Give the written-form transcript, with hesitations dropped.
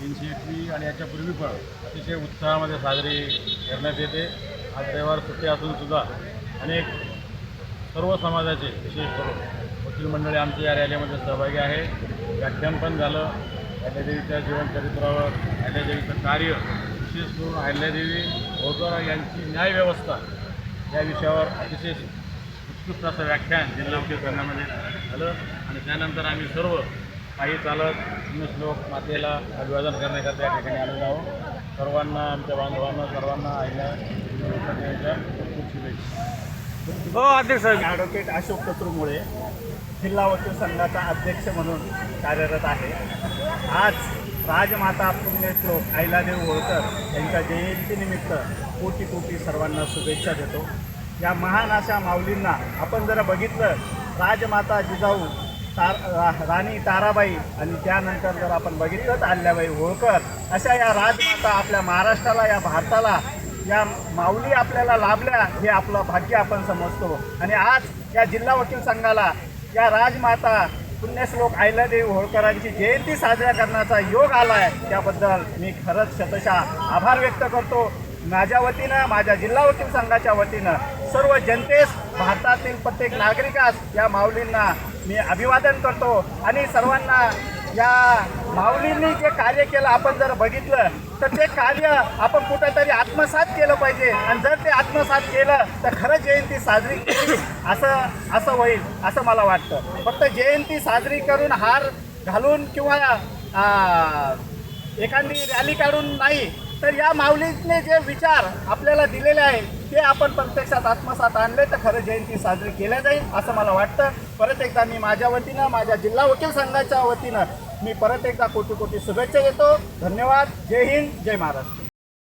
301वी आणि याच्यापूर्वी पण अतिशय उत्साहामध्ये साजरी करण्यात येते। आज रविवार सुट्टी असूनसुद्धा अनेक सर्व समाजाचे विशेष करून वकील मंडळी आमच्या या रॅलीमध्ये सहभागी आहे। व्याख्यान पण झालं अहिल्यादेवीच्या जीवनचरित्रावर, अहिल्यादेवीचं कार्य, विशेष करून अहिल्यादेवी होळकर यांची न्यायव्यवस्था या विषयावर अतिशय उत्कृष्ट असं व्याख्यान जिल्हा वकील संघामध्ये झालं। आणि त्यानंतर आम्ही सर्व काही चालत श्लोक मातेला अभिवादन करण्याकरता या ठिकाणी आलेलो आहोत। सर्वांना, आमच्या बांधवांना सर्वांना अहिल्यादेवीच्या खूप शुभेच्छा। हो अध्यक्ष साहेब, ॲडव्होकेट अशोक कत्रूमुळे जिल्हा वकील संघाचा अध्यक्ष म्हणून कार्यरत आहे। आज राजमाता पुण्यश्लोक अहिल्यादेवी होळकर यांच्या जयंतीनिमित्त कोटी कोटी सर्वांना शुभेच्छा देतो। या महान अशा माऊलींना आपण जर बघितलं, राजमाता जिजाऊ राणी ताराबाई आणि त्यानंतर जर आपण बघितलं तर अहिल्याबाई होळकर, अशा या राजमाता आपल्या महाराष्ट्राला, या भारताला, या माऊली आपल्याला लाभल्या हे आपलं भाग्य आपण समजतो। आणि आज या जिल्हा वकील संघाला या राजमाता पुण्यश्लोक अहिल्यादेवी होळकरांची जयंती साजरा करण्याचा योग आला आहे, त्याबद्दल मी खरंच शतशः आभार व्यक्त करतो। माझ्या वतीनं, माझ्या जिल्हा वकील संघाच्या वतीनं सर्व जनतेस, भारतातील प्रत्येक नागरिकास या माऊलींना मी अभिवादन करतो। आणि सर्वांना या माऊलींनी जे कार्य केलं आपण जर बघितलं तर ते कार्य आपण कुठेतरी आत्मसात केलं पाहिजे। आणि जर ते आत्मसात केलं तर खरं जयंती साजरी केली असं होईल असं मला वाटतं। फक्त जयंती साजरी करून, हार घालून किंवा एखादी रॅली काढून नाही, तर या माऊलीने जे विचार आपल्याला दिलेले आहे ते आपण प्रत्यक्षात आत्मसात आणले तर खरं जयंती साजरी केल्या जाईल असं मला वाटतं। परत एकदा मी माझ्या वतीनं, माझ्या जिल्हा वकील संघाच्या वतीनं मी परत एकदा कोटी कोटी शुभेच्छा देतो। धन्यवाद। जय हिंद, जय महाराष्ट्र।